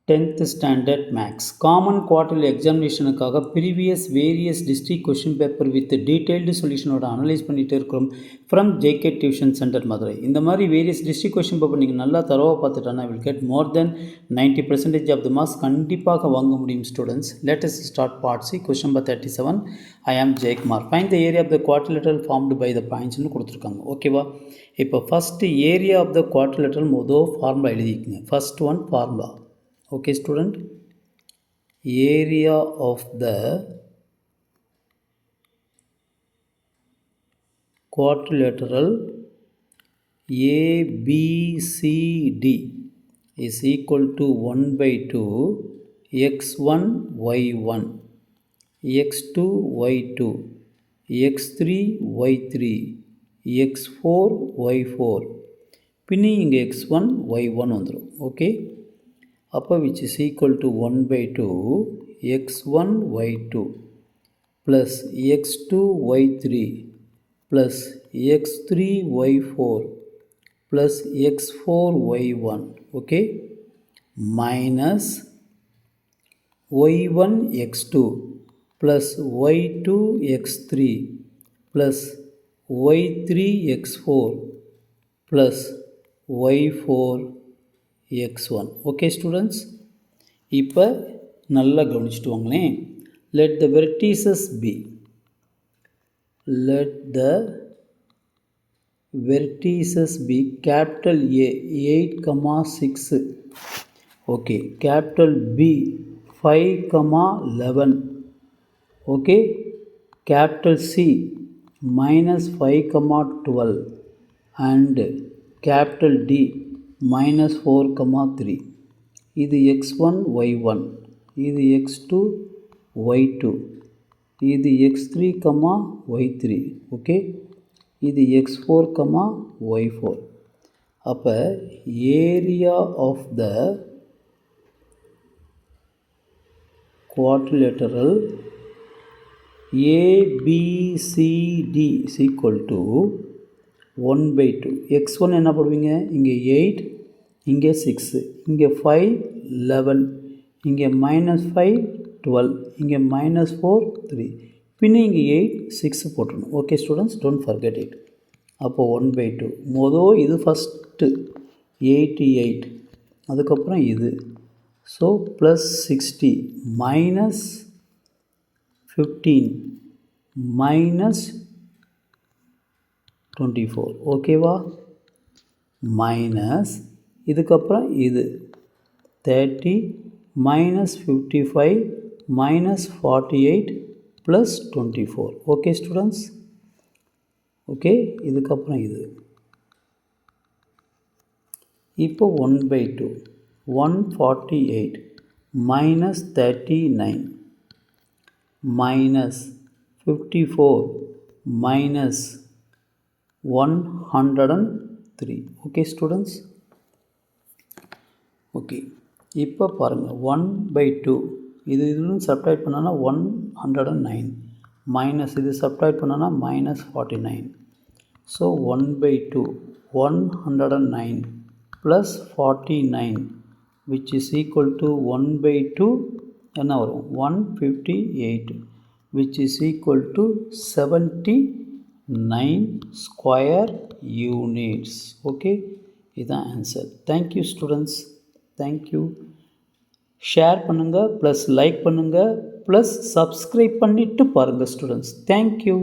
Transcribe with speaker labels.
Speaker 1: 10th standard max common quarterly examinationக்காக previous various district question paper with detailed solutionோட analyse பண்ணிகிட்டே இருக்கிறோம் from JK Tuition Center Madurai. இந்த மாதிரி various district question paper நீங்கள் நல்லா தரவாக பார்த்துட்டானா will get more than 90% of the marks கண்டிப்பாக வாங்க முடியும் students. Let us start part C question number 37. I am Jaykumar. Find the area of the quadrilateral formed by the pointsனு கொடுத்துருக்காங்க. ஓகேவா? இப்போ first area of the quadrilateral மொதல் formula எழுதிக்குங்க. first one formula. Okay student, area of the quadrilateral ABCD is equal to 1 by 2 x1 y1 x2 y2 x3 y3 x4 y4 பின்னி இங்கே x1 y1 வந்துடும். Okay, அப்போ which is equal to 1 by 2 x1 y2 plus x2 y3 plus x3 y4 plus x4 y1 okay minus y1 x2 plus y2 x3 plus y3 x4 plus y4 x1. Okay students, இப்போ நல்லா கவனிச்சுட்டு வாங்களேன். let the vertices be capital A 8, 6 okay, capital B 5, 11 okay, capital C minus 5, 12 and capital D minus 4, 3. இது x1 y1 இது x2 y2 இது x3, y3 okay, இது x4, y4. அப்போ area of the quadrilateral ABCD is equal to 1 by 2. x1 என்ன போடுவீங்க? இங்கே 8, இங்கே 6, இங்கே 5, 11, இங்கே -5, 12, இங்கே -4, 3. பின்னே இங்கே 8, 6 போட்டுருணும். Okay students, don't forget it. அப்போது 1 by 2 மொதல் இது ஃபஸ்ட்டு 88, அதுக்கப்புறம் இது. ஸோ ப்ளஸ் 60 minus 15 minus 24 ஓகேவா, மைனஸ் இதுக்கப்புறம் இது 30 minus 55 minus 48 plus 24. Okay students, okay, இதுக்கப்புறம் இது. இப்போ 1 by 2 148 minus 39 minus 54 minus 103. Okay students, okay. இப்போ பாருங்கள் 1 by 2 இதுன்னு சப்ட்ராக்ட் பண்ணோன்னா 109 மைனஸ் இது சப்ட்ராக்ட் பண்ணோன்னா -49. So 1 by 2 109 plus 49 which is equal to 1 by 2 என்ன வரும் 158 which is equal to 79 square units. Okay, இதுதான் answer. Thank you students, thank you. Share பண்ணுங்கள், ப்ளஸ் லைக் பண்ணுங்கள், ப்ளஸ் சப்ஸ்கிரைப் பண்ணிவிட்டு பாருங்கள் ஸ்டூடெண்ட்ஸ். தேங்க்யூ.